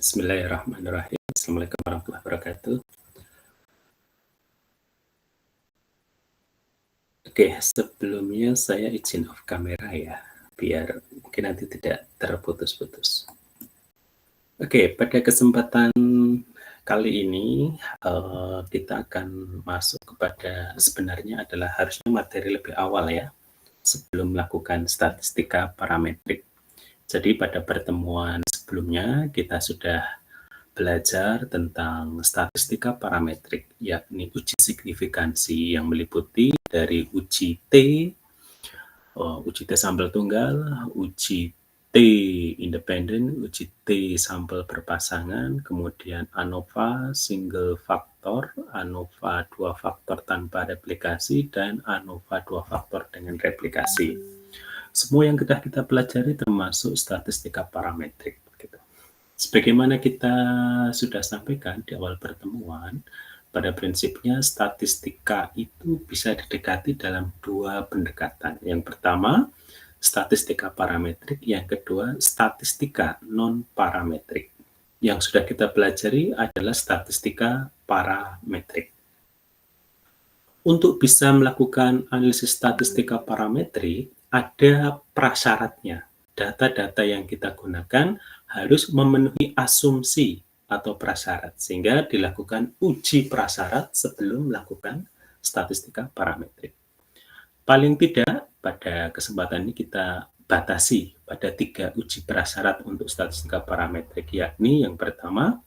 Bismillahirrahmanirrahim. Assalamualaikum warahmatullahi wabarakatuh. Oke, sebelumnya saya izin off kamera ya, biar mungkin nanti tidak terputus-putus. Oke, pada kesempatan kali ini kita akan masuk kepada sebenarnya adalah harusnya materi lebih awal ya, sebelum melakukan statistika parametrik. Jadi pada pertemuan sebelumnya kita sudah belajar tentang statistika parametrik, yakni uji signifikansi yang meliputi dari uji T, uji T sampel tunggal, uji T independen, uji T sampel berpasangan, kemudian ANOVA single faktor, ANOVA dua faktor tanpa replikasi, dan ANOVA dua faktor dengan replikasi. Semua yang kita pelajari termasuk statistika parametrik. Sebagaimana kita sudah sampaikan di awal pertemuan, pada prinsipnya statistika itu bisa didekati dalam dua pendekatan. Yang pertama, statistika parametrik, yang kedua, statistika non-parametrik. Yang sudah kita pelajari adalah statistika parametrik. Untuk bisa melakukan analisis statistika parametrik, ada prasyaratnya. Data-data yang kita gunakan harus memenuhi asumsi atau prasyarat, sehingga dilakukan uji prasyarat sebelum melakukan statistika parametrik. Paling tidak, pada kesempatan ini kita batasi pada 3 uji prasyarat untuk statistika parametrik, yakni yang pertama,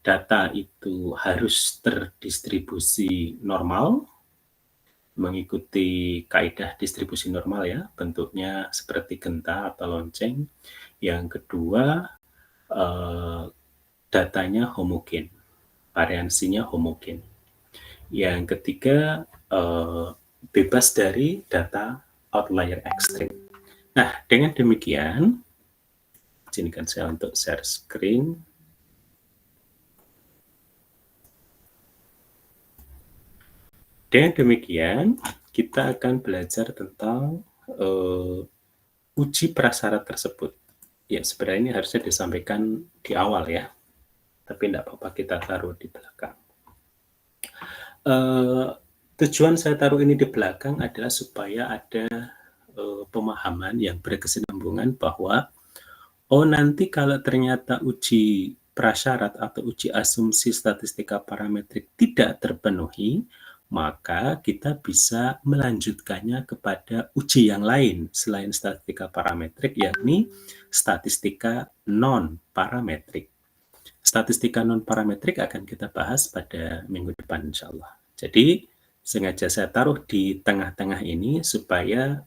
data itu harus terdistribusi normal, mengikuti kaidah distribusi normal ya, bentuknya seperti genta atau lonceng. Yang kedua, datanya homogen, variansinya homogen. Yang ketiga, bebas dari data outlier ekstrim. Nah, dengan demikian, izinkan saya untuk share screen. Dengan demikian, kita akan belajar tentang uji prasyarat tersebut. Ya, sebenarnya ini harusnya disampaikan di awal ya, tapi tidak apa-apa kita taruh di belakang. Tujuan saya taruh ini di belakang adalah supaya ada pemahaman yang berkesinambungan bahwa nanti kalau ternyata uji prasyarat atau uji asumsi statistika parametrik tidak terpenuhi, maka kita bisa melanjutkannya kepada uji yang lain selain statistika parametrik, yakni statistika non-parametrik. Statistika non-parametrik akan kita bahas pada minggu depan insya Allah. Jadi sengaja saya taruh di tengah-tengah ini supaya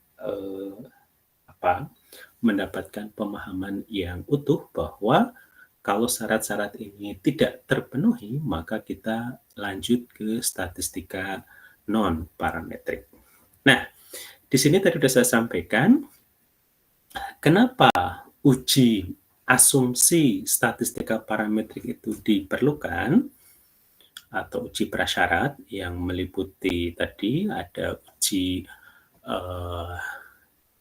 mendapatkan pemahaman yang utuh bahwa kalau syarat-syarat ini tidak terpenuhi, maka kita lanjut ke statistika non-parametrik. Nah, di sini tadi sudah saya sampaikan, kenapa uji asumsi statistika parametrik itu diperlukan, atau uji prasyarat yang meliputi tadi ada uji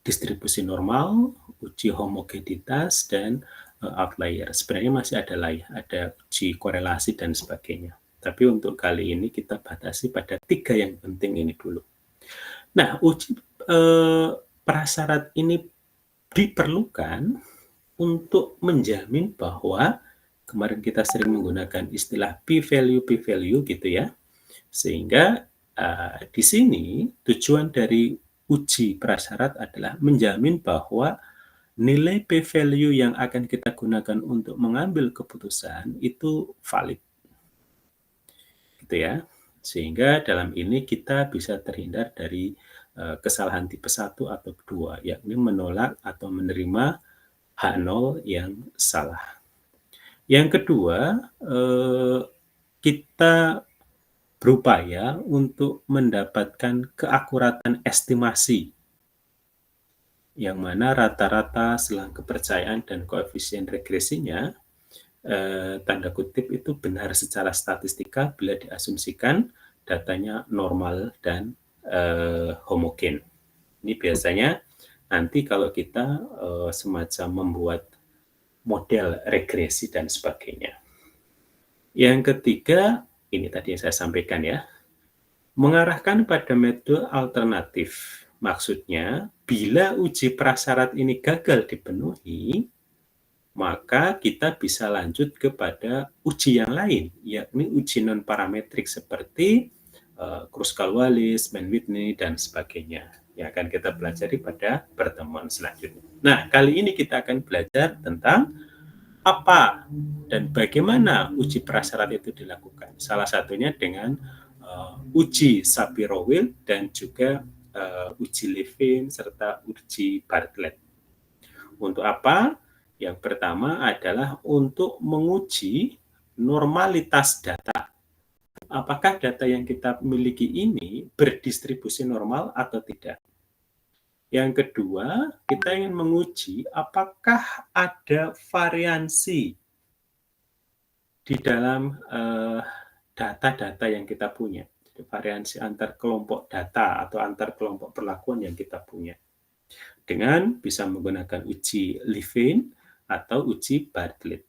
distribusi normal, uji homogenitas, dan outlier. Sebenarnya masih ada uji korelasi dan sebagainya. Tapi untuk kali ini kita batasi pada 3 yang penting ini dulu. Nah, uji prasyarat ini diperlukan untuk menjamin bahwa kemarin kita sering menggunakan istilah p-value gitu ya. Sehingga di sini tujuan dari uji prasyarat adalah menjamin bahwa nilai p-value yang akan kita gunakan untuk mengambil keputusan itu valid. Gitu ya. Sehingga dalam ini kita bisa terhindar dari kesalahan tipe 1 atau 2, yakni menolak atau menerima H0 yang salah. Yang kedua, kita berupaya untuk mendapatkan keakuratan estimasi, yang mana rata-rata selang kepercayaan dan koefisien regresinya, tanda kutip itu benar secara statistika bila diasumsikan datanya normal dan homogen. Ini biasanya nanti kalau kita semacam membuat model regresi dan sebagainya. Yang ketiga, ini tadi yang saya sampaikan ya, mengarahkan pada metode alternatif. Maksudnya, bila uji prasyarat ini gagal dipenuhi, maka kita bisa lanjut kepada uji yang lain, yakni uji non-parametrik seperti Kruskal-Wallis, Mann-Whitney, dan sebagainya, yang akan kita pelajari pada pertemuan selanjutnya. Nah, kali ini kita akan belajar tentang apa dan bagaimana uji prasyarat itu dilakukan. Salah satunya dengan uji Shapiro-Wilk dan juga uji Levin serta uji Bartlett. Untuk apa? Yang pertama adalah untuk menguji normalitas data. Apakah data yang kita miliki ini berdistribusi normal atau tidak? Yang kedua, kita ingin menguji apakah ada variansi di dalam data-data yang kita punya. Jadi, variansi antar kelompok data atau antar kelompok perlakuan yang kita punya. Dengan bisa menggunakan uji Levin atau uji Bartlett.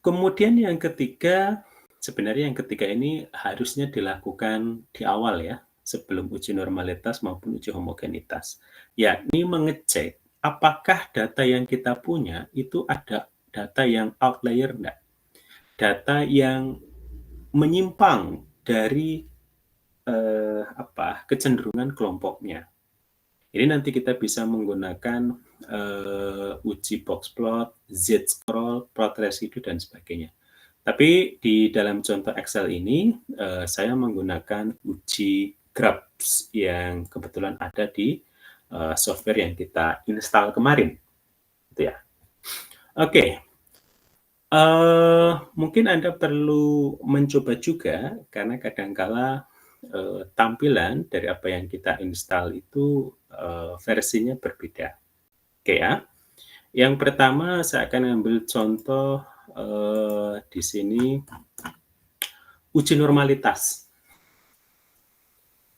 Kemudian yang ketiga, sebenarnya yang ketiga ini harusnya dilakukan di awal ya, sebelum uji normalitas maupun uji homogenitas, yakni mengecek apakah data yang kita punya itu ada data yang outlier enggak, data yang menyimpang dari kecenderungan kelompoknya. Ini nanti kita bisa menggunakan uji box plot, z-scroll, plot residu, dan sebagainya. Tapi di dalam contoh Excel ini, saya menggunakan uji Grabs yang kebetulan ada di software yang kita install kemarin. Gitu ya. Oke. Mungkin Anda perlu mencoba juga, karena kadangkala tampilan dari apa yang kita install itu versinya berbeda. Oke ya. Yang pertama saya akan ambil contoh di sini uji normalitas.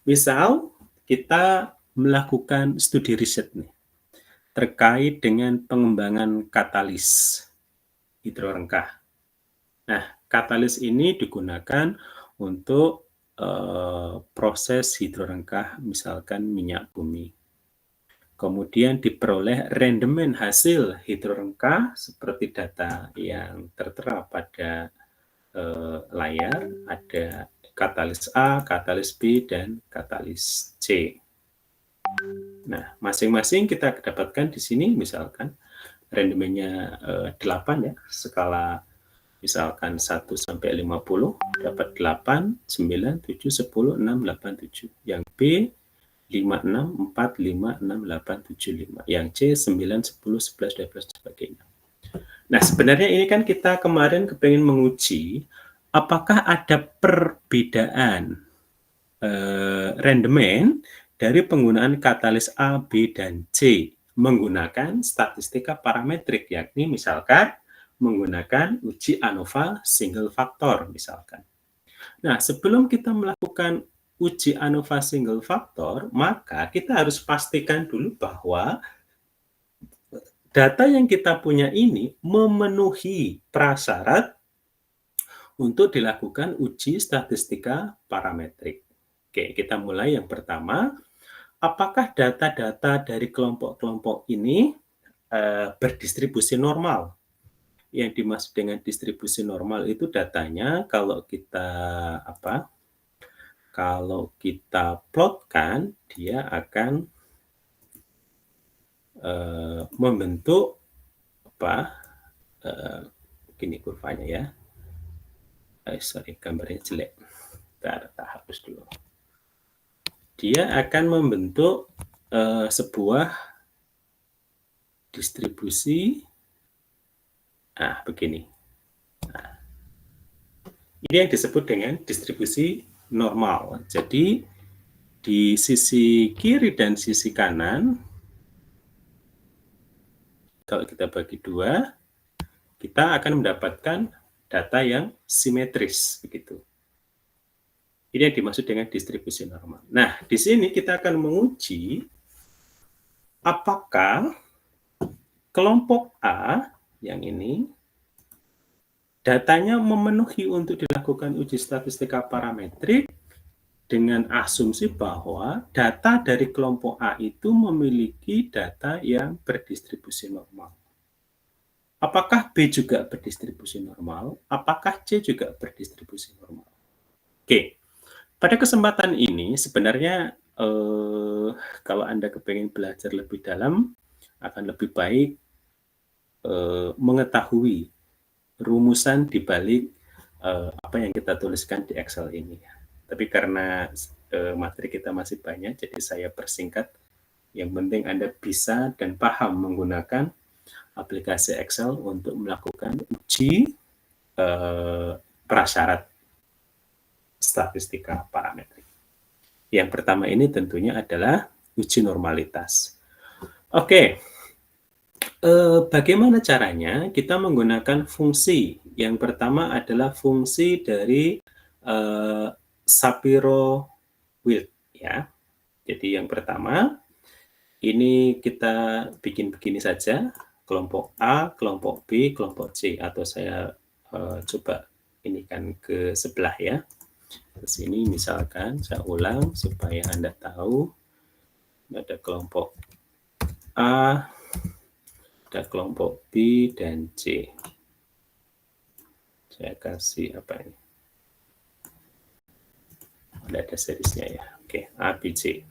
Misal kita melakukan studi riset nih terkait dengan pengembangan katalis hidrorengkah. Nah, katalis ini digunakan untuk proses hidrorengkah misalkan minyak bumi. Kemudian diperoleh rendemen hasil hidrorengkah seperti data yang tertera pada layar, ada katalis A, katalis B, dan katalis C. Nah, masing-masing kita dapatkan di sini misalkan rendemennya 8 ya, skala misalkan 1 sampai 50 dapat 8, 9, 7, 10, 6, 8, 7. Yang B 5, 6, 4, 5, 6, 8, 7, 5. Yang C 9, 10, 11, 12, sebagainya. Nah, sebenarnya ini kan kita kemarin kepengen menguji apakah ada perbedaan rendemen dari penggunaan katalis A, B, dan C menggunakan statistika parametrik, yakni misalkan menggunakan uji ANOVA single factor misalkan. Nah, sebelum kita melakukan uji ANOVA single factor, maka kita harus pastikan dulu bahwa data yang kita punya ini memenuhi prasyarat untuk dilakukan uji statistika parametrik. Oke, kita mulai yang pertama. Apakah data-data dari kelompok-kelompok ini berdistribusi normal? Yang dimaksud dengan distribusi normal itu datanya kalau kita plotkan, dia akan membentuk gini kurvanya ya. Sorry, gambarnya jelek. Kita hapus dulu. Dia akan membentuk sebuah distribusi. Begini. Nah, ini yang disebut dengan distribusi normal. Jadi di sisi kiri dan sisi kanan, kalau kita bagi dua, kita akan mendapatkan data yang simetris, begitu. Ini yang dimaksud dengan distribusi normal. Nah, di sini kita akan menguji apakah kelompok A yang ini, datanya memenuhi untuk dilakukan uji statistika parametrik dengan asumsi bahwa data dari kelompok A itu memiliki data yang berdistribusi normal. Apakah B juga berdistribusi normal? Apakah C juga berdistribusi normal? Oke, pada kesempatan ini sebenarnya kalau Anda kepengen belajar lebih dalam, akan lebih baik mengetahui rumusan di balik apa yang kita tuliskan di Excel ini. Tapi karena materi kita masih banyak, jadi saya persingkat. Yang penting Anda bisa dan paham menggunakan aplikasi Excel untuk melakukan uji prasyarat statistika parametrik. Yang pertama ini tentunya adalah uji normalitas. Oke, bagaimana caranya? Kita menggunakan fungsi. Yang pertama adalah fungsi dari Shapiro-Wilk, ya. Jadi yang pertama, ini kita bikin begini saja, kelompok A, kelompok B, kelompok C, atau saya coba ini kan ke sebelah ya. Ke sini misalkan saya ulang supaya Anda tahu. Ada kelompok A, ada kelompok B dan C. Saya kasih apa ini? Ada serisnya ya. Oke, A, B, C.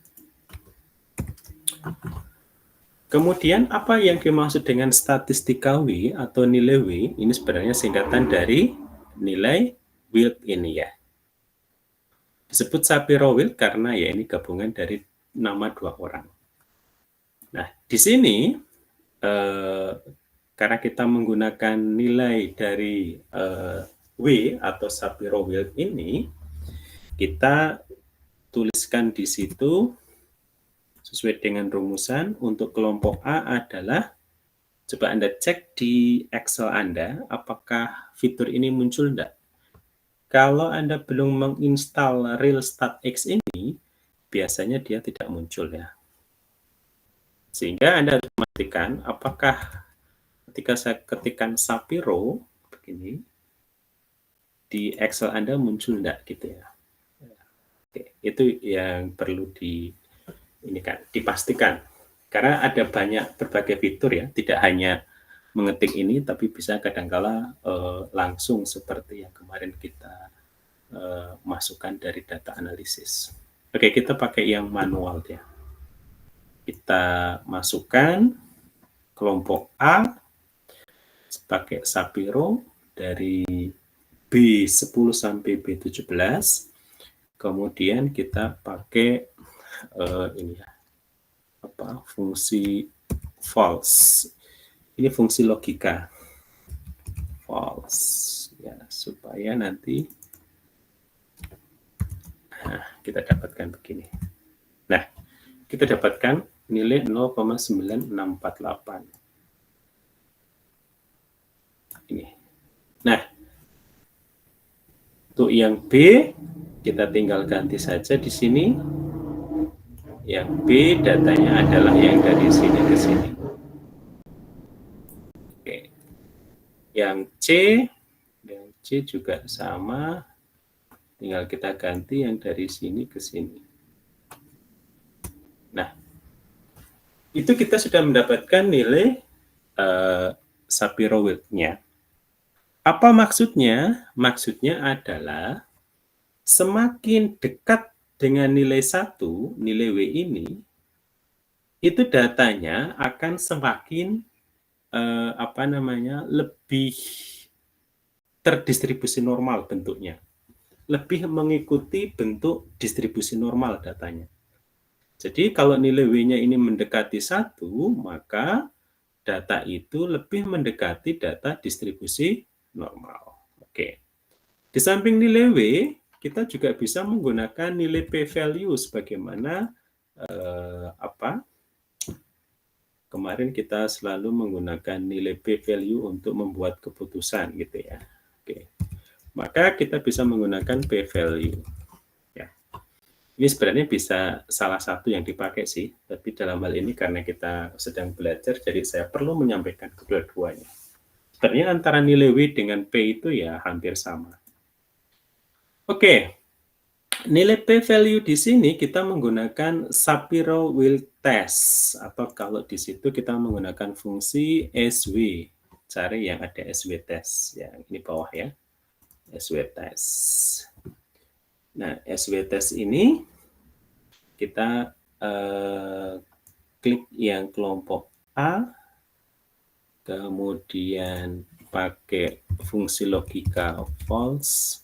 Kemudian apa yang dimaksud dengan statistika W atau nilai W? Ini sebenarnya singkatan dari nilai Wilk ini ya. Disebut Shapiro-Wilk karena ya ini gabungan dari nama dua orang. Nah, di sini karena kita menggunakan nilai dari W atau Shapiro-Wilk ini, kita tuliskan di situ sesuai dengan rumusan. Untuk kelompok A adalah, coba Anda cek di Excel Anda, apakah fitur ini muncul enggak? Kalau Anda belum menginstal RealStatX ini, biasanya dia tidak muncul ya. Sehingga Anda harus memastikan apakah ketika saya ketikkan Shapiro, begini, di Excel Anda muncul enggak gitu ya. Oke, itu yang perlu dipastikan. Karena ada banyak berbagai fitur ya, tidak hanya mengetik ini, tapi bisa kadangkala langsung seperti yang kemarin kita masukkan dari data analisis. Oke, kita pakai yang manual ya. Kita masukkan kelompok A pakai Shapiro dari B10 sampai B17. Kemudian kita pakai ini ya, fungsi false. Ini fungsi logika false ya, supaya nanti kita dapatkan begini. Nah, kita dapatkan nilai 0,9648 ini. Nah, untuk yang B kita tinggal ganti saja di sini. Yang B datanya adalah yang dari sini ke sini. Oke. Yang C juga sama, tinggal kita ganti yang dari sini ke sini. Nah, itu kita sudah mendapatkan nilai Shapiro-Wilk-nya. Apa maksudnya? Maksudnya adalah semakin dekat dengan nilai 1, nilai W ini, itu datanya akan semakin lebih terdistribusi normal bentuknya. Lebih mengikuti bentuk distribusi normal datanya. Jadi kalau nilai W-nya ini mendekati 1, maka data itu lebih mendekati data distribusi normal. Oke. Di samping nilai W, kita juga bisa menggunakan nilai p-value sebagaimana kemarin kita selalu menggunakan nilai p-value untuk membuat keputusan gitu ya. Oke. Maka kita bisa menggunakan p-value. Ya. Ini sebenarnya bisa salah satu yang dipakai sih, tapi dalam hal ini karena kita sedang belajar, jadi saya perlu menyampaikan kedua-duanya. Sebenarnya antara nilai W dengan P itu ya hampir sama. Oke, nilai P-value di sini kita menggunakan Shapiro-Wilk test, atau kalau di situ kita menggunakan fungsi SW, cari yang ada SW test, ya ini bawah ya, SW test. Nah, SW test ini kita klik yang kelompok A, kemudian pakai fungsi logika false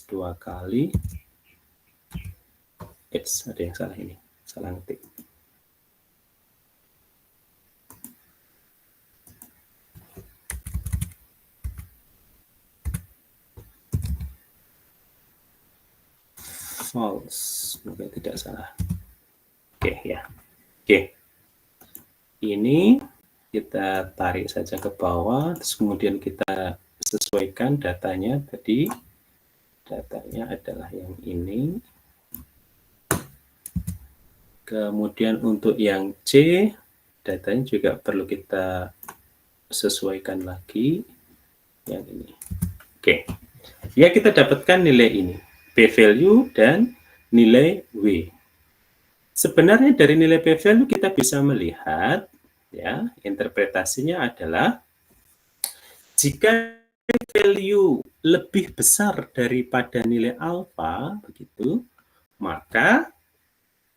2 kali. Ada yang salah ini, salah ngetik. False, semoga tidak salah. Oke ya. Oke. Ini kita tarik saja ke bawah, terus kemudian kita sesuaikan datanya tadi. Datanya adalah yang ini. Kemudian untuk yang C, datanya juga perlu kita sesuaikan lagi. Yang ini. Oke. Ya, kita dapatkan nilai ini. P-value dan nilai W. Sebenarnya dari nilai P-value kita bisa melihat, ya, interpretasinya adalah jika value lebih besar daripada nilai alfa, begitu, maka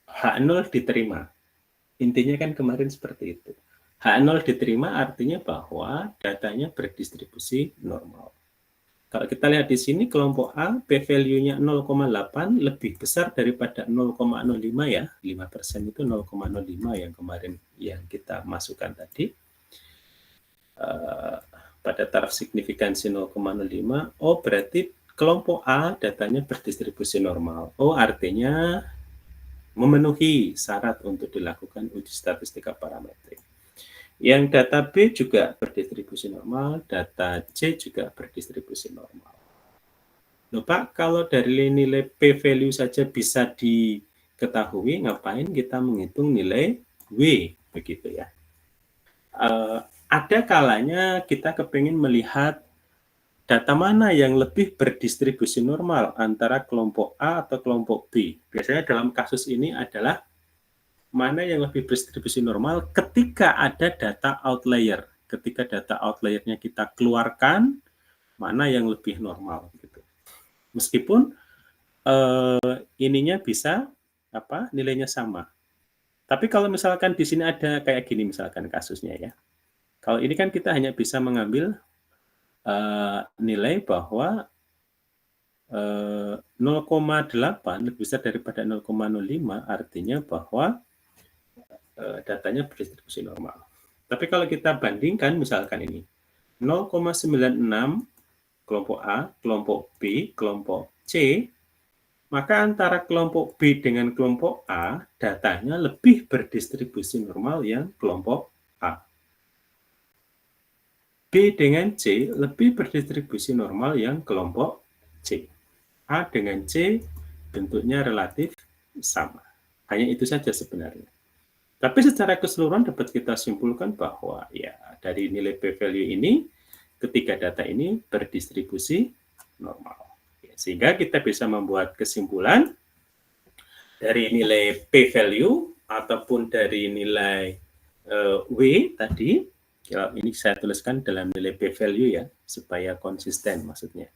H0 diterima. Intinya kan kemarin seperti itu. H0 diterima artinya bahwa datanya berdistribusi normal. Kalau kita lihat di sini kelompok A, P-value-nya 0,8 lebih besar daripada 0,05 ya. 5% itu 0,05 yang kemarin yang kita masukkan tadi. Pada taraf signifikansi 0,05, oh berarti kelompok A datanya berdistribusi normal. Oh artinya memenuhi syarat untuk dilakukan uji statistika parametrik. Yang data B juga berdistribusi normal, data C juga berdistribusi normal. Loh Pak, kalau dari nilai P-value saja bisa diketahui, ngapain kita menghitung nilai W, begitu ya. Ada kalanya kita kepingin melihat data mana yang lebih berdistribusi normal antara kelompok A atau kelompok B. Biasanya dalam kasus ini adalah mana yang lebih berdistribusi normal ketika ada data outlier. Ketika data outliernya kita keluarkan, mana yang lebih normal. Gitu. Meskipun ininya bisa nilainya sama. Tapi kalau misalkan di sini ada kayak gini misalkan kasusnya ya. Kalau ini kan kita hanya bisa mengambil nilai bahwa 0,8 lebih besar daripada 0,05 artinya bahwa datanya berdistribusi normal. Tapi kalau kita bandingkan misalkan ini 0,96 kelompok A, kelompok B, kelompok C, maka antara kelompok B dengan kelompok A datanya lebih berdistribusi normal yang kelompok A. B dengan C lebih berdistribusi normal yang kelompok C. A dengan C bentuknya relatif sama. Hanya itu saja sebenarnya. Tapi secara keseluruhan dapat kita simpulkan bahwa ya dari nilai P-value ini ketiga data ini berdistribusi normal. Sehingga kita bisa membuat kesimpulan dari nilai P-value ataupun dari nilai W tadi. Ini saya tuliskan dalam nilai P-value ya, supaya konsisten maksudnya.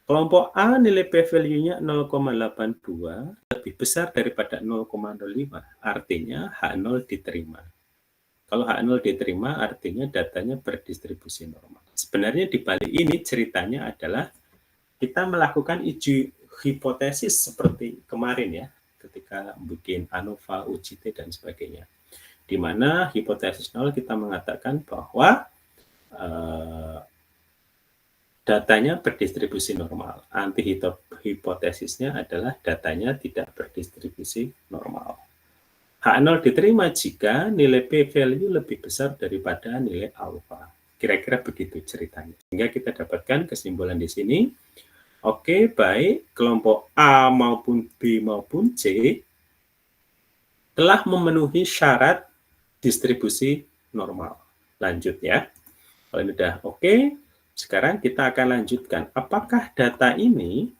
Kelompok A nilai P-value-nya 0,82 lebih besar daripada 0,05, artinya H0 diterima. Kalau H0 diterima artinya datanya berdistribusi normal. Sebenarnya di balik ini ceritanya adalah kita melakukan uji hipotesis seperti kemarin ya, ketika bikin ANOVA, UJT dan sebagainya. Di mana hipotesis 0 kita mengatakan bahwa datanya berdistribusi normal. Anti-hipotesisnya adalah datanya tidak berdistribusi normal. H0 diterima jika nilai P-value lebih besar daripada nilai alfa. Kira-kira begitu ceritanya. Sehingga kita dapatkan kesimpulan di sini Oke, baik. Kelompok A maupun B maupun C telah memenuhi syarat distribusi normal. Lanjut ya. Kalau ini udah oke, sekarang kita akan lanjutkan. Apakah data ini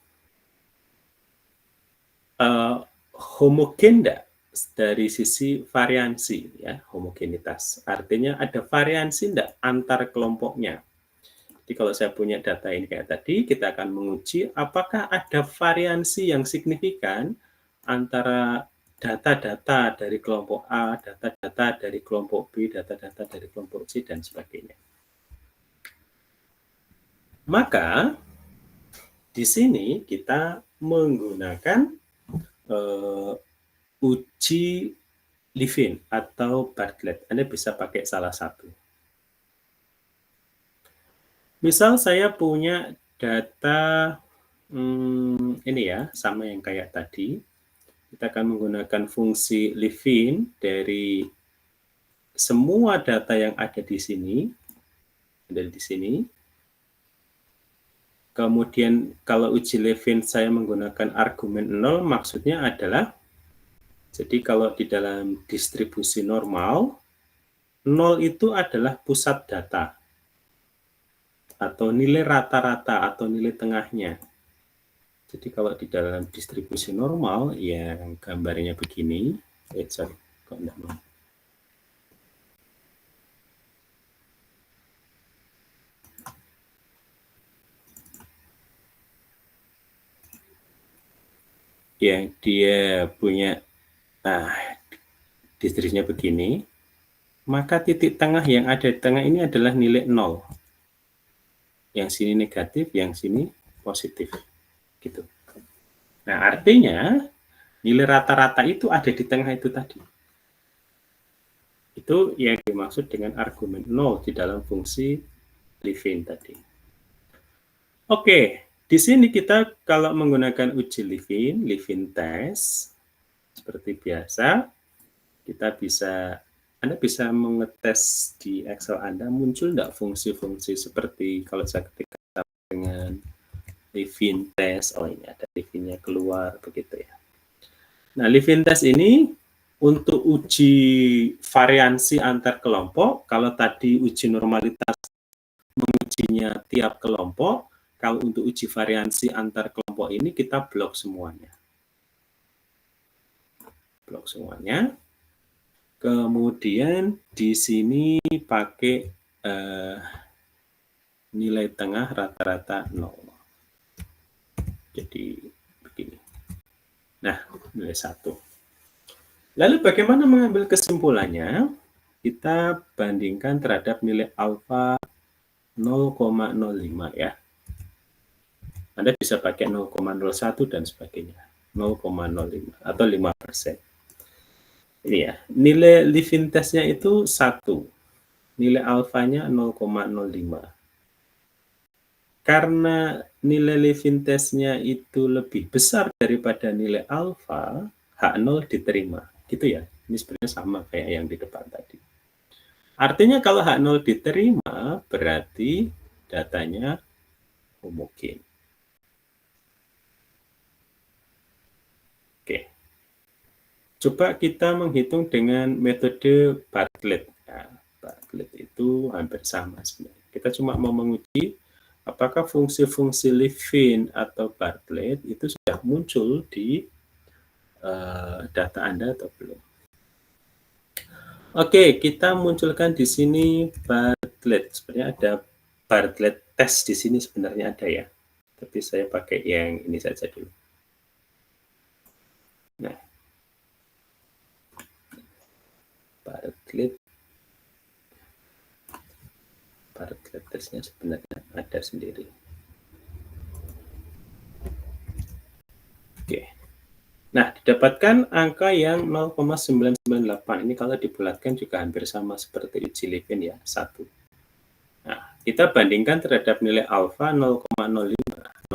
homogen enggak dari sisi variansi ya, homogenitas. Artinya ada variansi enggak antar kelompoknya. Jadi kalau saya punya data ini kayak tadi, kita akan menguji apakah ada variansi yang signifikan antara data-data dari kelompok A, data-data dari kelompok B, data-data dari kelompok C, dan sebagainya. Maka di sini kita menggunakan uji Levin atau Bartlett. Anda bisa pakai salah satu. Misal saya punya data ini ya, sama yang kayak tadi. Kita akan menggunakan fungsi Levin dari semua data yang ada di sini. Kemudian kalau uji Levin saya menggunakan argumen 0, maksudnya adalah, jadi kalau di dalam distribusi normal, 0 itu adalah pusat data, atau nilai rata-rata, atau nilai tengahnya. Jadi kalau di dalam distribusi normal, yang gambarnya begini, sorry, kok enggak mau. Yang dia punya distribusinya begini, maka titik tengah yang ada di tengah ini adalah nilai 0. Yang sini negatif, yang sini positif. Gitu. Nah, artinya nilai rata-rata itu ada di tengah itu tadi. Itu yang dimaksud dengan argumen 0 di dalam fungsi Levin tadi. Oke, di sini kita kalau menggunakan uji Levin test, seperti biasa, Anda bisa mengetes di Excel Anda, muncul enggak fungsi-fungsi seperti kalau saya ketik dengan Levin test, oh ini ada Levinnya keluar, begitu ya. Nah, Levin test ini untuk uji variansi antar kelompok, kalau tadi uji normalitas mengujinya tiap kelompok, kalau untuk uji variansi antar kelompok ini kita blok semuanya. Blok semuanya. Kemudian di sini pakai nilai tengah rata-rata 0. Jadi begini. Nah, nilai 1. Lalu bagaimana mengambil kesimpulannya? Kita bandingkan terhadap nilai alfa 0,05 ya. Anda bisa pakai 0,01 dan sebagainya. 0,05 atau 5%. Ini ya, nilai Levin testnya itu 1. Nilai alfanya 0,05. Karena nilai Levin testnya itu lebih besar daripada nilai alfa, H0 diterima. Gitu ya. Ini sebenarnya sama kayak yang di depan tadi. Artinya kalau H0 diterima, berarti datanya homogen. Oke. Coba kita menghitung dengan metode Bartlett. Nah, Bartlett itu hampir sama sebenarnya. Kita cuma mau menguji apakah fungsi-fungsi Levin atau Bartlett itu sudah muncul di data Anda atau belum. Oke, kita munculkan di sini Bartlett. Sebenarnya ada Bartlett test di sini sebenarnya ada ya. Tapi saya pakai yang ini saja dulu. Nah, Bartlett testnya sebenarnya ada sendiri. Oke. Nah, didapatkan angka yang 0,998. Ini kalau dibulatkan juga hampir sama seperti uji Levin ya, 1. Nah, kita bandingkan terhadap nilai alfa 0,05.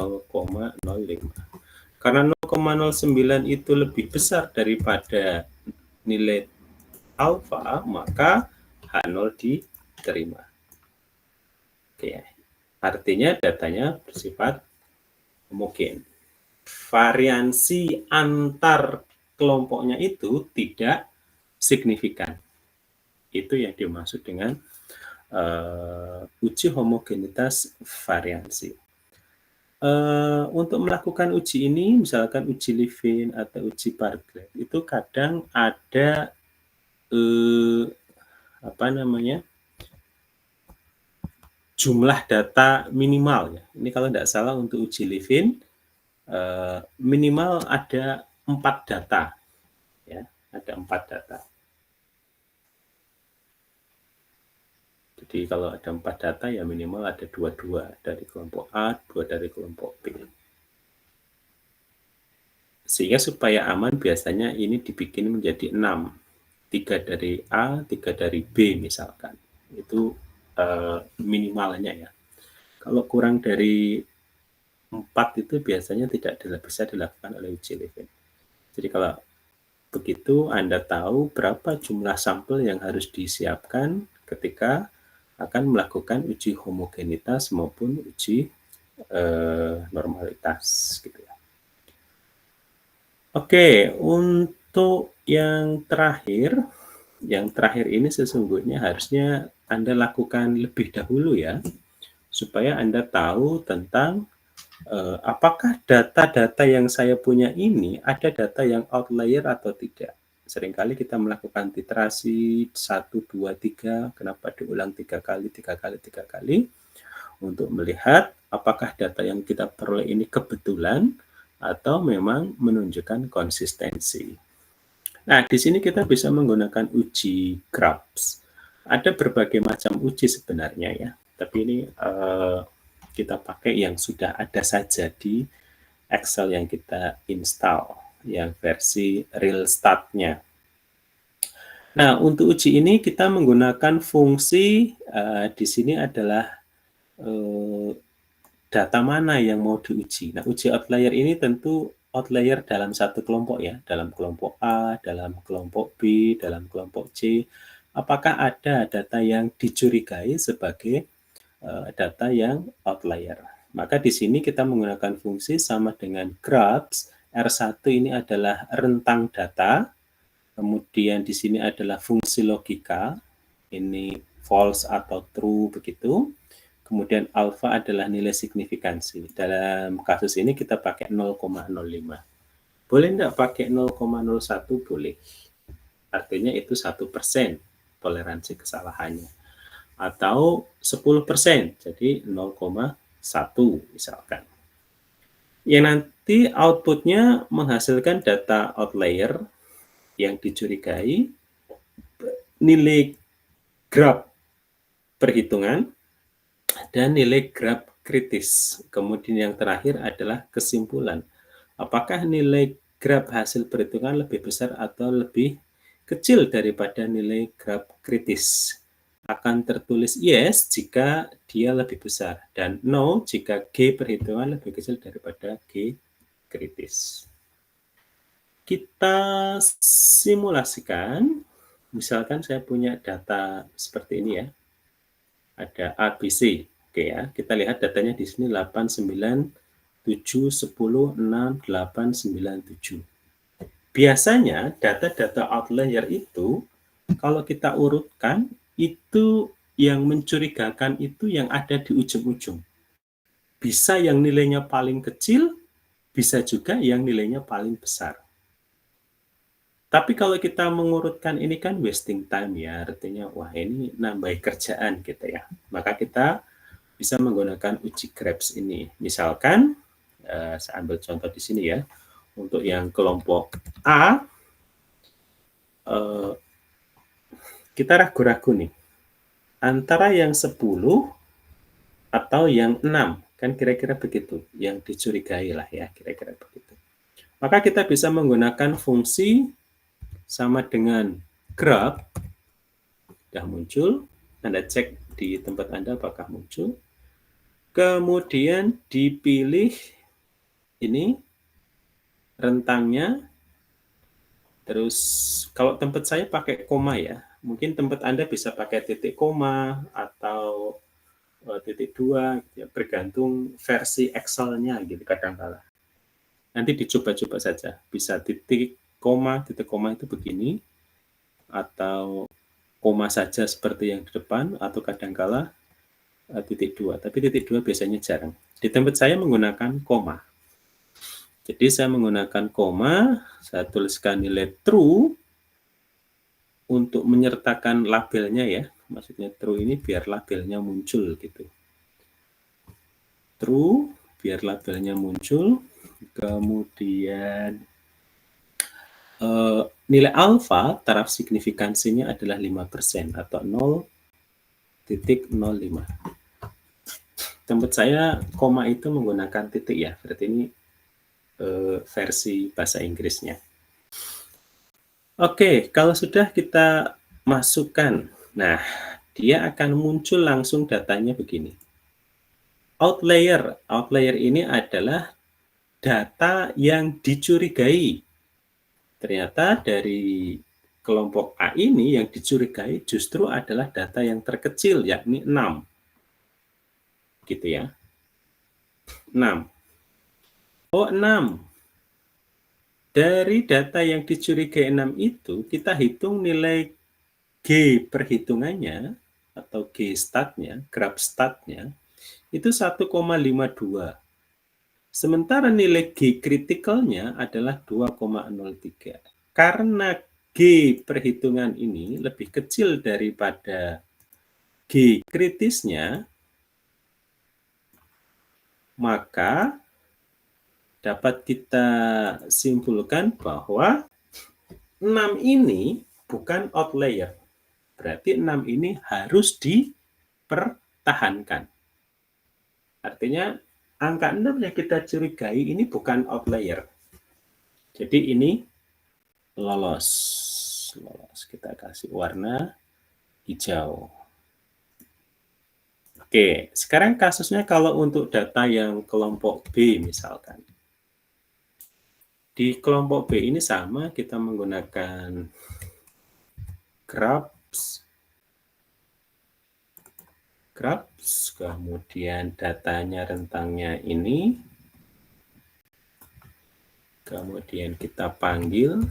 Karena 0,09 itu lebih besar daripada nilai alfa, maka H0 diterima. Oke, artinya datanya bersifat homogen. Variansi antar kelompoknya itu tidak signifikan. Itu yang dimaksud dengan uji homogenitas variansi. Untuk melakukan uji ini, misalkan uji Levin atau uji Bartlett, itu kadang ada jumlah data minimal ya. Ini kalau tidak salah untuk uji Levin minimal ada 4 data, ya, ada 4 data. Jadi kalau ada 4 data ya minimal ada 2 dari kelompok A, 2 dari kelompok B. Sehingga supaya aman biasanya ini dibikin menjadi 6. 3 dari A, 3 dari B misalkan. Itu minimalnya ya. Kalau kurang dari 4 itu biasanya tidak bisa dilakukan oleh uji Levin. Jadi kalau begitu Anda tahu berapa jumlah sampel yang harus disiapkan ketika akan melakukan uji homogenitas maupun uji normalitas gitu ya. Oke, untuk yang terakhir ini sesungguhnya harusnya Anda lakukan lebih dahulu ya, supaya Anda tahu tentang apakah data-data yang saya punya ini ada data yang outlier atau tidak. Seringkali kita melakukan titerasi 1, 2, 3, kenapa diulang 3 kali, untuk melihat apakah data yang kita peroleh ini kebetulan atau memang menunjukkan konsistensi. Nah, di sini kita bisa menggunakan uji Grubbs. Ada berbagai macam uji sebenarnya ya, tapi ini kita pakai yang sudah ada saja di Excel yang kita install, yang versi real start-nya. Nah, untuk uji ini kita menggunakan fungsi di sini adalah data mana yang mau diuji. Nah, uji outlier ini tentu outlier dalam satu kelompok ya, dalam kelompok A, dalam kelompok B, dalam kelompok C. Apakah ada data yang dicurigai sebagai data yang outlier? Maka di sini kita menggunakan fungsi sama dengan Grubbs. R1 ini adalah rentang data, kemudian di sini adalah fungsi logika, ini false atau true begitu. Kemudian alfa adalah nilai signifikansi. Dalam kasus ini kita pakai 0,05. Boleh enggak pakai 0,01? Boleh. Artinya itu 1% toleransi kesalahannya. Atau 10%, jadi 0,1 misalkan. Yang nanti outputnya menghasilkan data outlier yang dicurigai, nilai grab perhitungan, dan nilai grab kritis. Kemudian yang terakhir adalah kesimpulan. Apakah nilai grab hasil perhitungan lebih besar atau lebih kecil daripada nilai grab kritis? Akan tertulis yes jika dia lebih besar dan no jika G perhitungan lebih kecil daripada G kritis. Kita simulasikan, misalkan saya punya data seperti ini ya. Ada ABC, oke ya. Kita lihat datanya di sini 8, 9, 7, 10, 6, 8, 9, 7. Biasanya data-data outlier itu kalau kita urutkan itu yang mencurigakan itu yang ada di ujung-ujung. Bisa yang nilainya paling kecil, bisa juga yang nilainya paling besar. Tapi kalau kita mengurutkan ini kan wasting time ya, artinya wah ini nambah kerjaan gitu ya. Maka kita bisa menggunakan uji Grubbs ini. Misalkan, saya ambil contoh di sini ya, untuk yang kelompok A, kita ragu-ragu nih, antara yang 10 atau yang 6, kan kira-kira begitu, yang dicurigai lah ya, kira-kira begitu. Maka kita bisa menggunakan fungsi sama dengan grab, sudah muncul, Anda cek di tempat Anda apakah muncul, kemudian dipilih ini rentangnya, terus kalau tempat saya pakai koma ya, mungkin tempat Anda bisa pakai titik koma atau 0,2 gitu ya, bergantung versi Excel-nya gitu kadangkala. Nanti dicoba-coba saja, bisa titik koma itu begini, atau koma saja seperti yang di depan, atau kadangkala titik 2, tapi titik 2 biasanya jarang. Di tempat saya menggunakan koma. Jadi saya menggunakan koma, saya tuliskan nilai true untuk menyertakan labelnya ya. Maksudnya true ini biar labelnya muncul gitu. True, biar labelnya muncul. Kemudian nilai alfa, taraf signifikansinya adalah 5% atau 0,05. Tempat saya koma itu menggunakan titik ya, berarti ini versi bahasa Inggrisnya. Oke, kalau sudah kita masukkan, nah dia akan muncul langsung datanya begini. Outlier ini adalah data yang dicurigai. Ternyata dari kelompok A ini yang dicurigai justru adalah data yang terkecil, yakni 6. Gitu ya. 6. Oh, 6. Dari data yang dicurigai 6 itu, kita hitung nilai G perhitungannya, atau G statnya, graph statnya, itu 1,52. Sementara nilai G kritikalnya adalah 2,03. Karena G perhitungan ini lebih kecil daripada G kritisnya, maka dapat kita simpulkan bahwa 6 ini bukan outlier. Berarti 6 ini harus dipertahankan. Artinya angka 6 yang kita curigai ini bukan outlier. Jadi ini lolos. Kita kasih warna hijau. Oke, sekarang kasusnya kalau untuk data yang kelompok B misalkan. Di kelompok B ini sama, kita menggunakan graphs, kemudian datanya rentangnya ini, kemudian kita panggil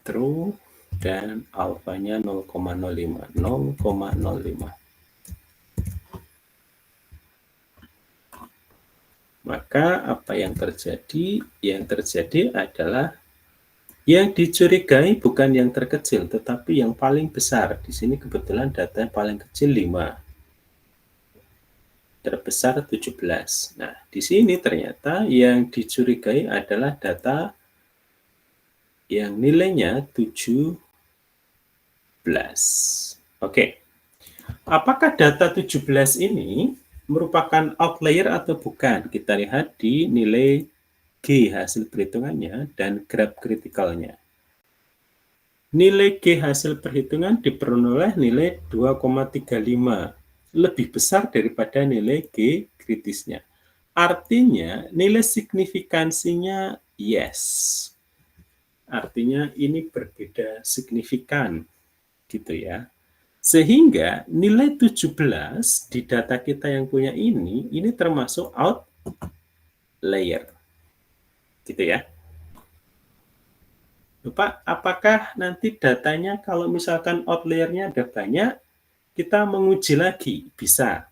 true, dan alfanya 0,05. Maka apa yang terjadi? Yang terjadi adalah yang dicurigai bukan yang terkecil, tetapi yang paling besar. Di sini kebetulan data paling kecil 5. Terbesar 17. Nah, di sini ternyata yang dicurigai adalah data yang nilainya 17. Oke. Apakah data 17 ini merupakan outlier atau bukan? Kita lihat di nilai G hasil perhitungannya dan graph kritikalnya. Nilai G hasil perhitungan diperoleh nilai 2,35, lebih besar daripada nilai G kritisnya. Artinya nilai signifikansinya yes. Artinya ini berbeda signifikan gitu ya. Sehingga nilai 17 di data kita yang punya ini termasuk outlier. Gitu ya. Pak, apakah nanti datanya kalau misalkan outlier-nya ada banyak, kita menguji lagi? Bisa.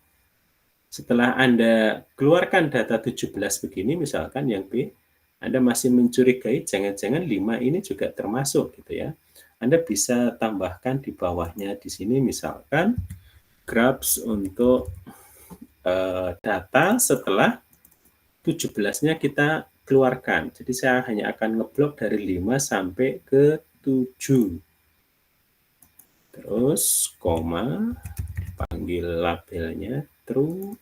Setelah Anda keluarkan data 17 begini, misalkan yang B, Anda masih mencurigai jangan-jangan 5 ini juga termasuk gitu ya. Anda bisa tambahkan di bawahnya di sini misalkan graphs untuk data setelah 17-nya kita keluarkan. Jadi saya hanya akan ngeblok dari 5 sampai ke 7. Terus koma, panggil labelnya true,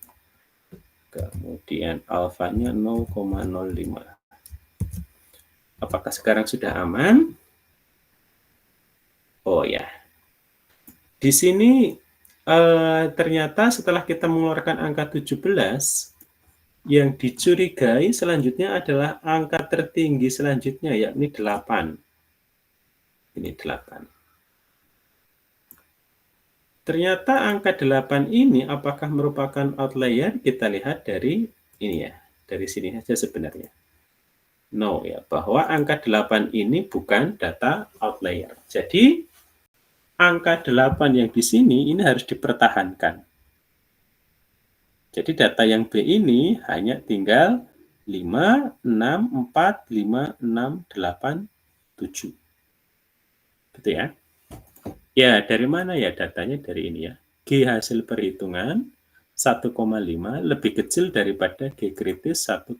kemudian alfanya 0,05. Apakah sekarang sudah aman? Oh ya. Di sini ternyata setelah kita mengeluarkan angka 17, yang dicurigai selanjutnya adalah angka tertinggi selanjutnya, yakni 8. Ini 8. Ternyata angka 8 ini apakah merupakan outlier? Kita lihat dari ini ya, dari sini saja sebenarnya. No ya, bahwa angka 8 ini bukan data outlier. Jadi angka 8 yang di sini ini harus dipertahankan. Jadi data yang B ini hanya tinggal 5, 6, 4, 5, 6, 8, 7. Gitu ya. Ya, dari mana ya datanya? Dari ini ya. G hasil perhitungan 1,5 lebih kecil daripada G kritis 1,9.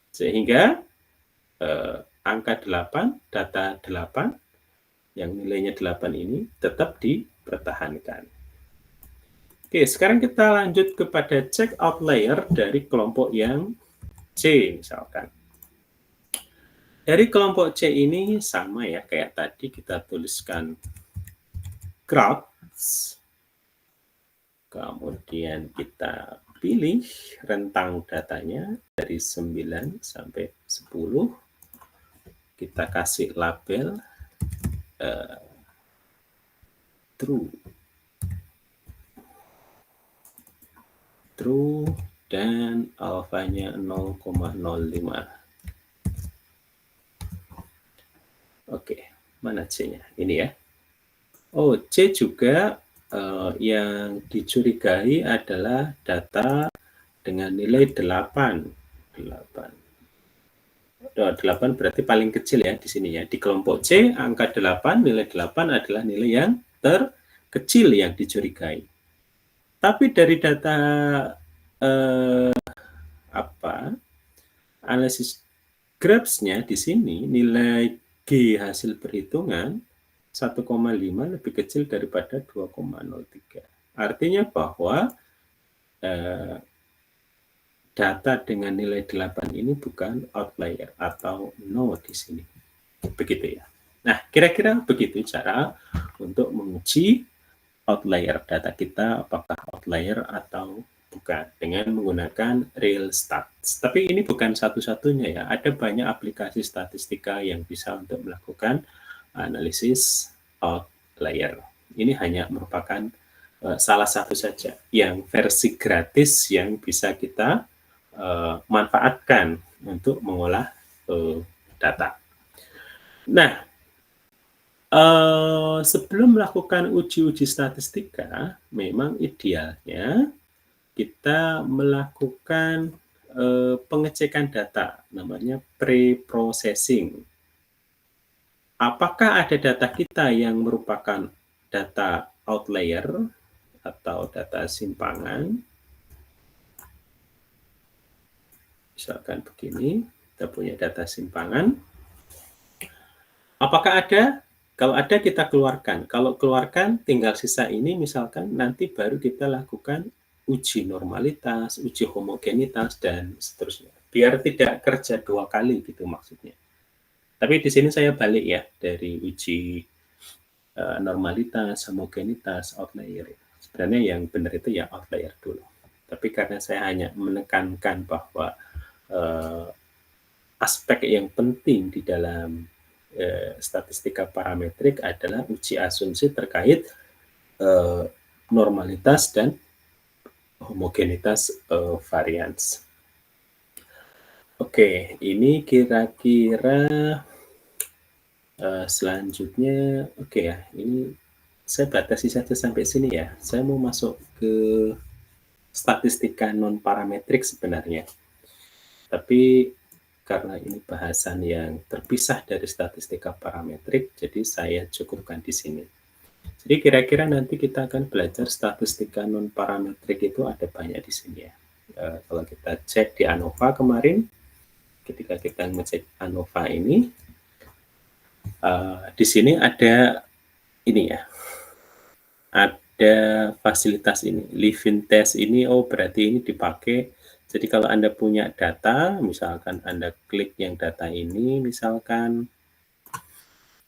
Sehingga angka 8, data 8, yang nilainya 8 ini tetap dipertahankan. Oke, sekarang kita lanjut kepada cek outlier dari kelompok yang C misalkan. Dari kelompok C ini sama ya, kayak tadi kita tuliskan crowds, kemudian kita pilih rentang datanya dari 9 sampai 10, kita kasih label true dan alfanya 0,05. Oke, mana C-nya? Ini ya. Oh, C juga yang dicurigai adalah data dengan nilai 8. 8 berarti paling kecil ya di sini ya. Di kelompok C, angka 8, nilai 8 adalah nilai yang terkecil yang dicurigai. Tapi dari data analisis graph-nya di sini, nilai G hasil perhitungan 1,5 lebih kecil daripada 2,03. Artinya bahwa data dengan nilai 8 ini bukan outlier atau no di sini. Begitu ya. Nah, kira-kira begitu cara untuk menguji outlier data kita, apakah outlier atau bukan, dengan menggunakan real stats. Tapi ini bukan satu-satunya ya, ada banyak aplikasi statistika yang bisa untuk melakukan analisis outlier. Ini hanya merupakan salah satu saja yang versi gratis yang bisa kita manfaatkan untuk mengolah data. Nah, sebelum melakukan uji-uji statistika, memang idealnya kita melakukan pengecekan data, namanya pre-processing. Apakah ada data kita yang merupakan data outlier atau data simpangan? Misalkan begini, kita punya data simpangan. Apakah ada? Kalau ada kita keluarkan. Kalau keluarkan tinggal sisa ini misalkan nanti baru kita lakukan uji normalitas, uji homogenitas, dan seterusnya. Biar tidak kerja 2 kali gitu maksudnya. Tapi di sini saya balik ya dari uji normalitas, homogenitas, outlier. Sebenarnya yang benar itu ya outlier dulu. Tapi karena saya hanya menekankan bahwa aspek yang penting di dalam statistika parametrik adalah uji asumsi terkait normalitas dan homogenitas varians. Oke, ini kira-kira selanjutnya, oke ya, ini saya batasi saja sampai sini ya. Saya mau masuk ke statistika non-parametrik sebenarnya. Tapi karena ini bahasan yang terpisah dari statistika parametrik, jadi saya cukupkan di sini. Jadi kira-kira nanti kita akan belajar statistika non-parametrik itu ada banyak di sini ya. Kalau kita cek di ANOVA kemarin, ketika kita ngecek ANOVA ini, di sini ada ini ya, ada fasilitas ini, living test ini, oh berarti ini dipakai. Jadi kalau Anda punya data, misalkan Anda klik yang data ini, misalkan,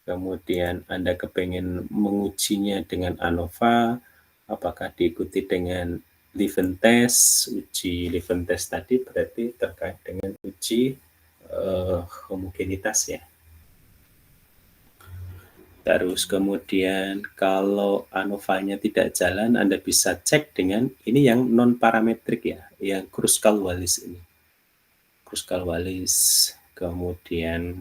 kemudian Anda kepengen mengujinya dengan ANOVA, apakah diikuti dengan living test, uji living test tadi berarti terkait dengan uji homogenitas ya. Terus kemudian kalau ANOVA-nya tidak jalan, Anda bisa cek dengan ini yang non parametrik ya, yang Kruskal-Wallis ini. Kruskal-Wallis, kemudian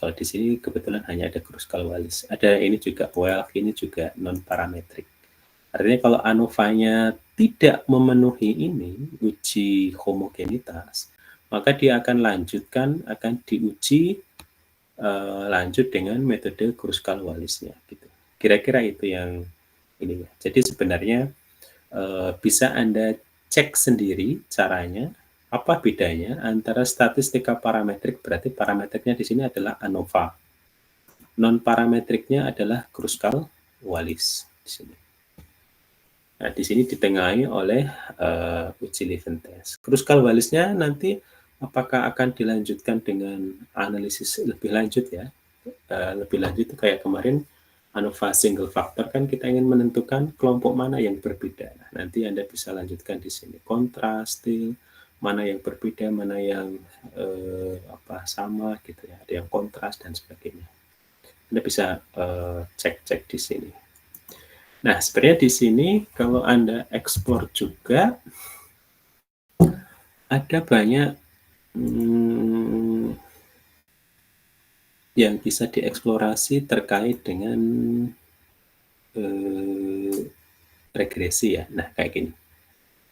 kalau di sini kebetulan hanya ada Kruskal-Wallis. Ada ini juga Welf, ini juga non parametrik. Artinya kalau ANOVA-nya tidak memenuhi ini uji homogenitas, maka dia akan diuji lanjut dengan metode Kruskal-Wallisnya gitu. Kira-kira itu yang ini ya. Jadi sebenarnya bisa Anda cek sendiri caranya, apa bedanya antara statistika parametrik, berarti parametriknya di sini adalah ANOVA. Non parametriknya adalah Kruskal-Wallis di sini. Nah, di sini ditengahi oleh uji Levin test. Kruskal-Wallisnya nanti apakah akan dilanjutkan dengan analisis lebih lanjut ya? Lebih lanjut itu kayak kemarin ANOVA single factor kan kita ingin menentukan kelompok mana yang berbeda. Nah, nanti Anda bisa lanjutkan di sini kontras, stil, mana yang berbeda, mana yang sama gitu ya. Ada yang kontras dan sebagainya. Anda bisa cek-cek di sini. Nah, sebenarnya di sini kalau Anda eksplor juga ada banyak yang bisa dieksplorasi terkait dengan regresi ya. Nah, kayak gini.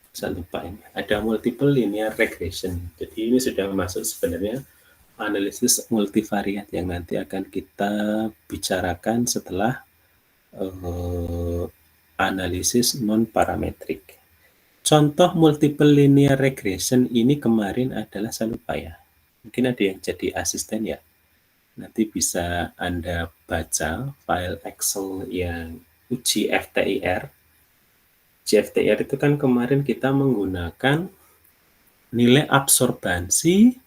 Saya lupa ini. Ada multiple linear regression. Jadi ini sudah masuk sebenarnya analisis multivariat yang nanti akan kita bicarakan setelah analisis non-parametrik. Contoh multiple linear regression ini kemarin adalah, saya lupa ya, mungkin ada yang jadi asisten ya, nanti bisa Anda baca file Excel yang uji FTIR. FTIR itu kan kemarin kita menggunakan nilai absorbansi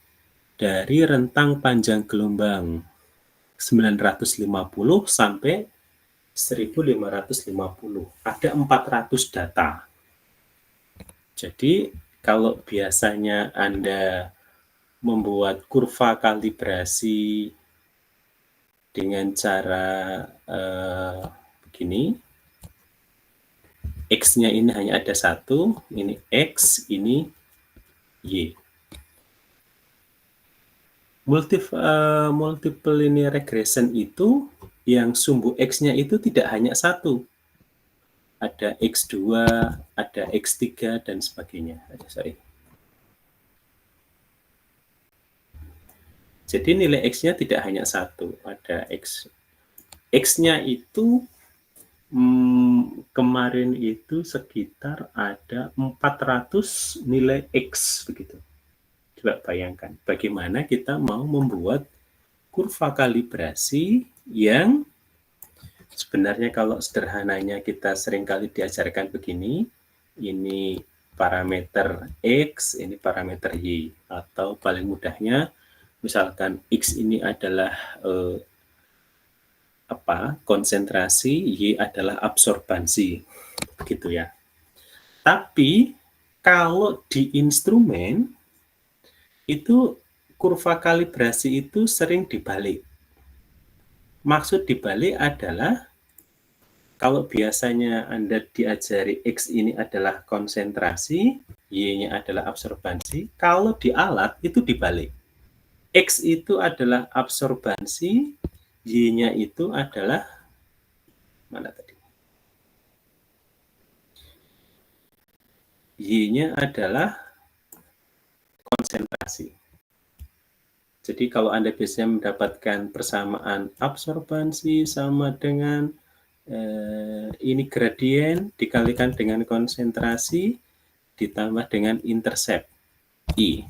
dari rentang panjang gelombang 950 sampai 1550. Ada 400 data. Jadi kalau biasanya Anda membuat kurva kalibrasi dengan cara begini, X-nya ini hanya ada satu, ini X, ini Y. Multiple linear regression itu yang sumbu X-nya itu tidak hanya satu. Ada X2, ada X3, dan sebagainya. Jadi nilai X-nya tidak hanya satu. Ada X-nya itu kemarin itu sekitar ada 400 nilai X begitu. Coba bayangkan bagaimana kita mau membuat kurva kalibrasi yang sebenarnya kalau sederhananya kita seringkali diajarkan begini, ini parameter X, ini parameter Y, atau paling mudahnya misalkan X ini adalah konsentrasi, Y adalah absorbansi, gitu ya. Tapi kalau di instrumen itu kurva kalibrasi itu sering dibalik. Maksud dibalik adalah kalau biasanya Anda diajari X ini adalah konsentrasi, Y-nya adalah absorbansi, kalau di alat itu dibalik. X itu adalah absorbansi, Y-nya itu adalah mana tadi? Y-nya adalah konsentrasi. Jadi kalau Anda biasanya mendapatkan persamaan absorbansi sama dengan ini gradien dikalikan dengan konsentrasi ditambah dengan intercept I.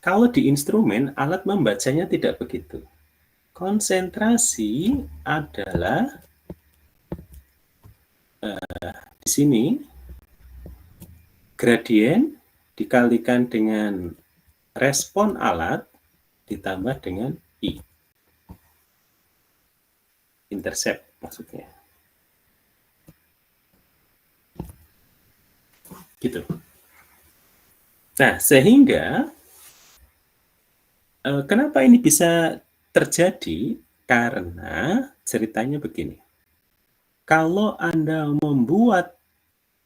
Kalau di instrumen, alat membacanya tidak begitu. Konsentrasi adalah di sini gradien dikalikan dengan respon alat ditambah dengan I. Intercept maksudnya. Gitu. Nah, sehingga kenapa ini bisa terjadi karena ceritanya begini, kalau Anda membuat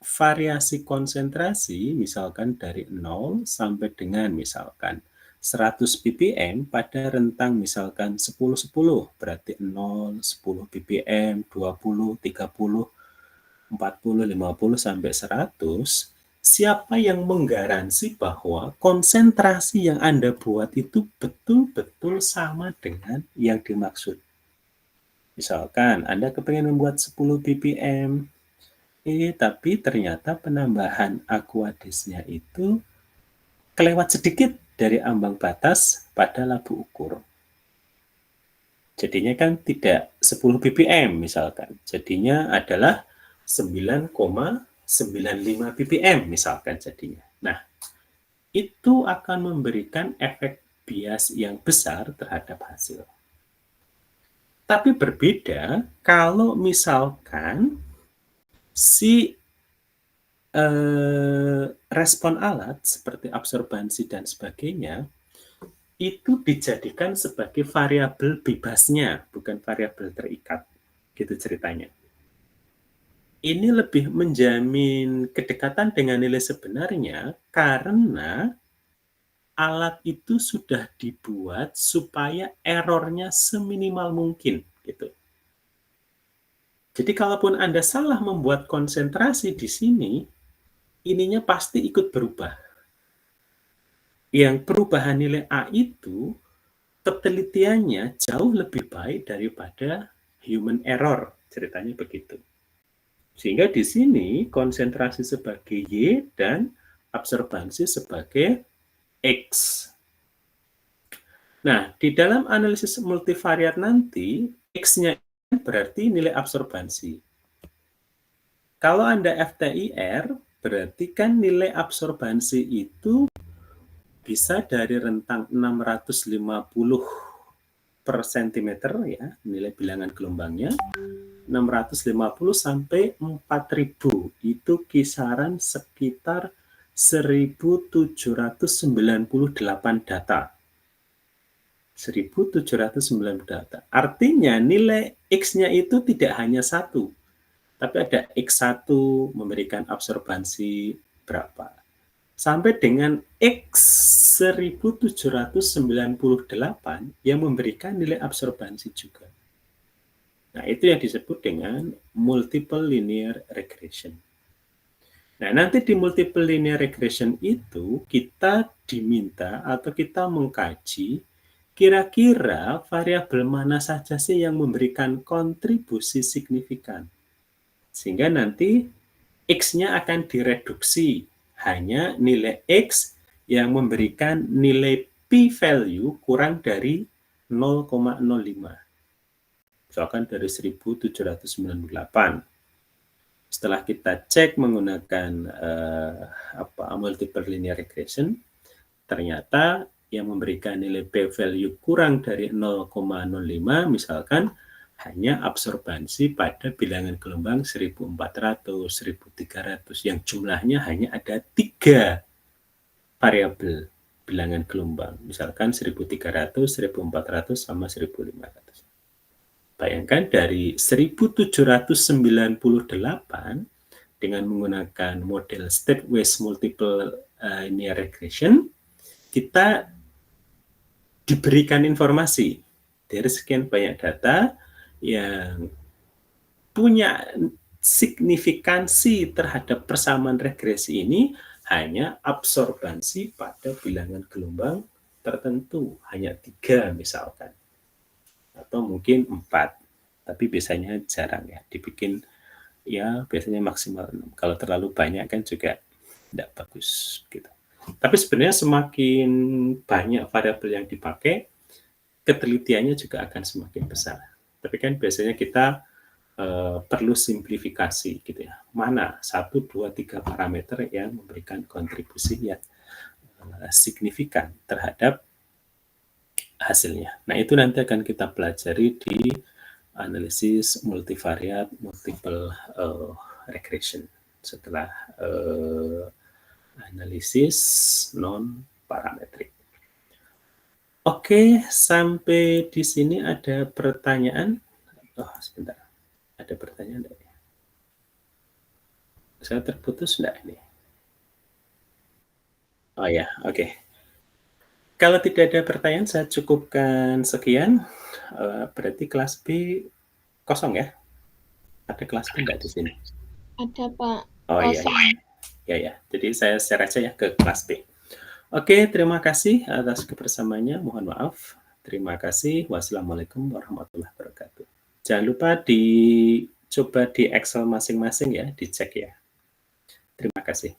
variasi konsentrasi misalkan dari 0 sampai dengan misalkan 100 ppm pada rentang misalkan 10-10, berarti 0, 10 ppm, 20, 30, 40, 50, sampai 100, siapa yang menggaransi bahwa konsentrasi yang Anda buat itu betul-betul sama dengan yang dimaksud? Misalkan Anda kepengen membuat 10 ppm, tapi ternyata penambahan aquadisnya itu kelewat sedikit dari ambang batas pada labu ukur. Jadinya kan tidak 10 ppm misalkan, jadinya adalah 9,95 ppm misalkan jadinya. Nah, itu akan memberikan efek bias yang besar terhadap hasil. Tapi berbeda kalau misalkan si respon alat seperti absorbansi dan sebagainya itu dijadikan sebagai variabel bebasnya, bukan variabel terikat, gitu ceritanya. Ini lebih menjamin kedekatan dengan nilai sebenarnya karena alat itu sudah dibuat supaya errornya seminimal mungkin, gitu. Jadi kalaupun Anda salah membuat konsentrasi di sini, ininya pasti ikut berubah. Yang perubahan nilai A itu ketelitiannya jauh lebih baik daripada human error, ceritanya begitu. Sehingga di sini konsentrasi sebagai Y dan absorbansi sebagai X. Nah, di dalam analisis multivariat nanti, X-nya berarti nilai absorbansi. Kalau Anda FTIR, berarti kan nilai absorbansi itu bisa dari rentang 650 per centimeter ya, nilai bilangan gelombangnya, 650 sampai 4000, itu kisaran sekitar 1798 data. 1798 data. Artinya nilai X-nya itu tidak hanya satu, tapi ada X1 memberikan absorbansi berapa. Sampai dengan X 1798 yang memberikan nilai absorbansi juga. Nah, itu yang disebut dengan multiple linear regression. Nah, nanti di multiple linear regression itu kita diminta atau kita mengkaji kira-kira variabel mana saja sih yang memberikan kontribusi signifikan. Sehingga nanti X-nya akan direduksi hanya nilai X yang memberikan nilai p-value kurang dari 0,05. Misalkan dari 1798. Setelah kita cek menggunakan multiple linear regression, ternyata yang memberikan nilai p-value kurang dari 0,05 misalkan hanya absorbansi pada bilangan gelombang 1400, 1300 yang jumlahnya hanya ada 3 variabel bilangan gelombang, misalkan 1300, 1400 sama 1500. Bayangkan dari 1798 dengan menggunakan model stepwise multiple linear regression, kita diberikan informasi dari sekian banyak data yang punya signifikansi terhadap persamaan regresi ini hanya absorbansi pada bilangan gelombang tertentu, hanya 3 misalkan. Atau mungkin 4, tapi biasanya jarang ya, dibikin ya biasanya maksimal 6. Kalau terlalu banyak kan juga tidak bagus gitu. Tapi sebenarnya semakin banyak variabel yang dipakai, ketelitiannya juga akan semakin besar. Tapi kan biasanya kita perlu simplifikasi gitu ya. Mana 1, 2, 3 parameter yang memberikan kontribusi yang signifikan terhadap hasilnya. Nah, itu nanti akan kita pelajari di analisis multivariat multiple regression setelah analisis non parametrik. Oke, sampai di sini ada pertanyaan? Oh, sebentar, ada pertanyaan enggak ya? Saya terputus enggak ini? Oh ya, oke. Kalau tidak ada pertanyaan saya cukupkan sekian, berarti kelas B kosong ya? Ada kelas B enggak di sini? Ada, Pak, Oh iya iya. kosong. Ya ya, jadi saya share aja ya ke kelas B. Oke, terima kasih atas kebersamaannya, mohon maaf. Terima kasih. Wassalamualaikum warahmatullahi wabarakatuh. Jangan lupa dicoba di Excel masing-masing ya, dicek ya. Terima kasih.